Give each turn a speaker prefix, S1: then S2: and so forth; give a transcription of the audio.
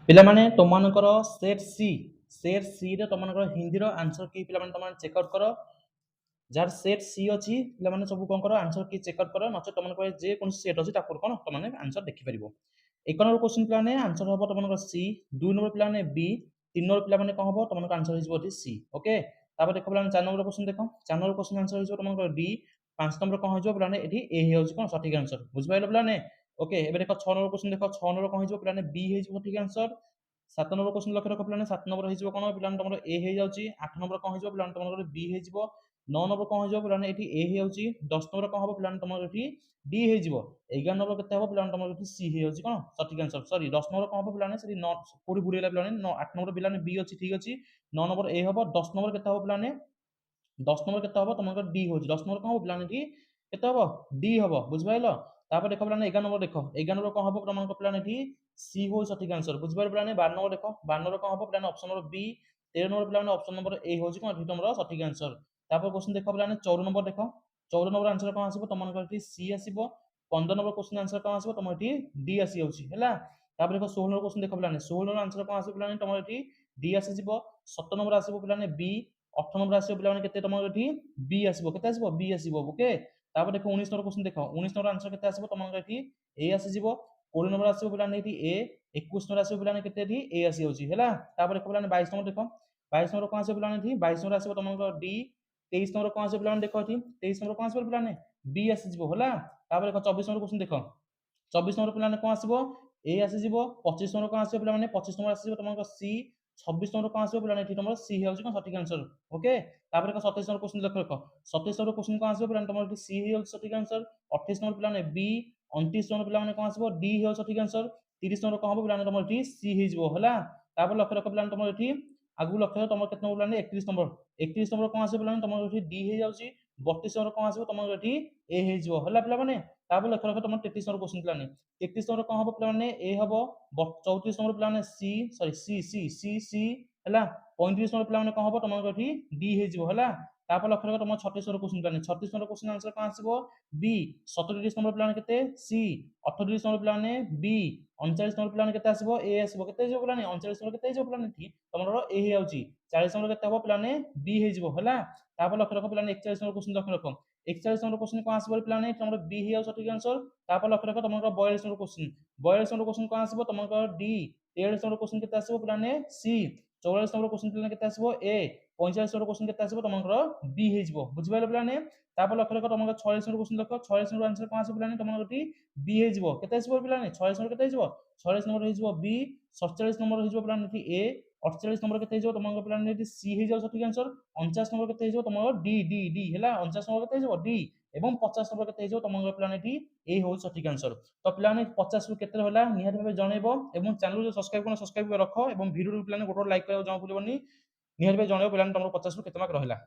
S1: पिला माने तुमनकर सेट सी रे तुमनकर हिंदी रो आंसर की पिला माने तुम चेक आउट करो जार सेट सी अछि पिला माने सब कोन करो आंसर की चेक आउट करो नचे तुमनकर जे कोन सेट अछि तापर कोन तुम माने आंसर देखि परिबो। एक नंबर क्वेश्चन पिला माने आंसर हबो तुमनकर सी, दुई नंबर पिला माने बी, तीन नंबर पिला माने कोन हबो तुमनकर आंसर हिजबो अछि सी। ओके तापर देखो पिला माने चार नंबर क्वेश्चन देखो, चार नंबर क्वेश्चन आंसर हिजबो तुमनकर डी, पांच नंबर कोन हिजबो पिला माने एठी ए हे होछि कोन सठिक आंसर बुझ पाइलो पिला माने। ओके एबे देखो 6 नंबर क्वेश्चन देखो, 6 नंबर कोन हिजबो पिला माने बी हिजबो सठिक आंसर। 7 नंबर क्वेश्चन लक्ष्य रख पिलाने 7 नंबर हिजबो कोन पिलाने तमरो ए हे जाउची, 8 नंबर कोन हिजबो पिलाने तमरो बी हिजबो, 9 नंबर कोन हिजबो पिलाने एठी ए हे जाउची, 10 नंबर कोन हबो पिलाने तमरो एठी डी हिजबो, 11 नंबर केते हबो पिलाने तमरो एठी सी हे जाउची कोन सठिक आंसर। सॉरी 10 नंबर कोन हबो पिलाने सेठी 9 कोडी बुडीला पिलाने 9 8 नंबर पिलाने बी अछि ठीक अछि, 9 नंबर ए हबो, 10 नंबर केते हबो पिलाने 10 नंबर केते हबो तमरो डी होची, 10 नंबर कोन हबो पिलाने एठी केते हबो डी हबो बुझ पाइलो। तापर देखो पिलाने 11 नंबर देखो, 11 नंबर कोन हबो तमरो पिलाने एठी सी हो सठिक आंसर बुझ पाइलो पिलाने। 12 नंबर देखो, 12 नंबर कोन हबो पिलाने ऑप्शन नंबर बी, 13 नंबर पिलाने ऑप्शन नंबर ए होची कोन एठी तमरो सठिक आंसर। तापर क्वेश्चन देखो पिलाने 14 नंबर देखो, 14 नंबर आंसर कोन आसीबो तमरो एठी सी आसीबो, 15 नंबर क्वेश्चन आंसर कोन आसीबो तमरो एठी डी आसी होची हैला। तापर देखो 16 नंबर क्वेश्चन देखो पिलाने, 16 नंबर आंसर कोन आसीबो पिलाने तमरो एठी डी आसी जिवो, 17 नंबर आसीबो पिलाने बी, 18 नंबर आसीबो पिलाने केते तमरो एठी बी आसीबो, केते आसीबो बी आसीबो। ओके तापर देखो 19 नंबर क्वेश्चन देखो, 19 नंबर आंसर केते आसीबो तमरो एठी ए आसी जिवो, 20 नंबर आसीबो पिलाने एठी ए, 21 नंबर आसीबो पिलाने केते एठी ए आसी होची हैला। तापर देखो पिलाने 22 नंबर देखो, 22 नंबर कोन आसीबो पिलाने एठी 22 नंबर आसीबो तमरो डी, 23 नंबर कोन आसीबो पिलाने देखो एठी 23 नंबर कोन आसीबो पिलाने बी आसी जिवो हैला। तापर देखो 24 नंबर क्वेश्चन देखो, 24 नंबर पिलाने कोन आसीबो ए आसी जिवो, 25 नंबर कोन आसीबो पिलाने 25 नंबर आसीबो तमरो सी, 26 नंबर कोन आसीबो पिलाने एठी तमरो सी हेउची कोन सठिक आंसर। ओके तापर देखो 27 नंबर क्वेश्चन लक्ष्य रखो, 27 नंबर क्वेश्चन कोन आसीबो पिलाने तमरो एठी सी हेउची सठिक आंसर, 28 नंबर पिलाने बी, 29 नंबर पिलाने कोन आसीबो डी हेउची सठिक आंसर, 30 नंबर कोन हबो पिलाने तमरो एठी सी हेजिवो हैला। तापर लक्ष्य रखो पिलाने तमरो एठी आगु लक्ष्य तमरो केते नंबर पिलाने 31 नंबर, 31 नंबर कोन आसीबो पिलाने तमरो एठी डी हे जाउची, 32 नंबर कोन आसीबो तमरो एठी ए हेजिवो हैला पिला माने। तापर लक्ष्य रखो तमरो 33 नंबर क्वेश्चन पिलाने, 33 नंबर कोन हबो पिलाने ए हबो, 34 नंबर पिलाने सी, सॉरी सी हैला, 35 नंबर पिलाने कोन हबो तमरो एठी डी हेजिवो हैला। तापर लक्ष्य रखो तमरो 36 नंबर क्वेश्चन पिलाने, 36 नंबर क्वेश्चन आंसर कोन आसीबो बी, 37 नंबर पिलाने केते सी, 38 नंबर पिलाने बी, 39 नंबर पिलाने केते आसीबो ए आसीबो, केते हिजबो पिलाने 39 नंबर केते हिजबो पिलाने एठी तमरो ए हे आउची, 40 नंबर केते हबो पिलाने बी हेजिवो हैला। तापर लक्ष्य रखो पिलाने 41 नंबर क्वेश्चन लक्ष्य रखो, 41 नंबर क्वेश्चन कोन आसीबो पिलाने तमरो बी हे आउ सठिक आंसर। तापर लक्ष्य रखो तमरो 42 नंबर क्वेश्चन, 42 नंबर क्वेश्चन कोन आसीबो तमरो डी, 43 नंबर क्वेश्चन केते आसीबो पिलाने सी, 44 नंबर क्वेश्चन पिलाने केते आसीबो ए, 45 नंबर क्वेश्चन केते आसीबो तमरो बी हेजिवो बुझि पाइलो पिलाने। तापर लक्ष्य रखो तमरो 46 नंबर क्वेश्चन लक्ष्य, 46 नंबर आंसर कोन आसीबो पिलाने तमरो एठी बी हेजिवो, केते आसीबो पिलाने 46 नंबर केते हिजबो 46 नंबर हिजबो बी, 47 नंबर हिजबो पिलाने एठी ए, 48 नंबर केते हिजबो तमरो पिलाने एठी सी हिजबो सठिक आंसर, 49 नंबर केते हिजबो तमरो डी हैला, 49 नंबर केते हिजबो डी एवं 50 नंबर केते हिजबो तमरो पिलाने एठी ए हो सठिक आंसर। तो पिलाने 50 रु केते होला निहात भाबे जणेबो एवं चैनल जो सब्सक्राइब करन सब्सक्राइब रखो एवं वीडियो पिलाने गोटो लाइक करबो जमा भूलिबोनी निहात भाबे जणेबो पिलाने तमरो 50 रु केते मार्क रहला।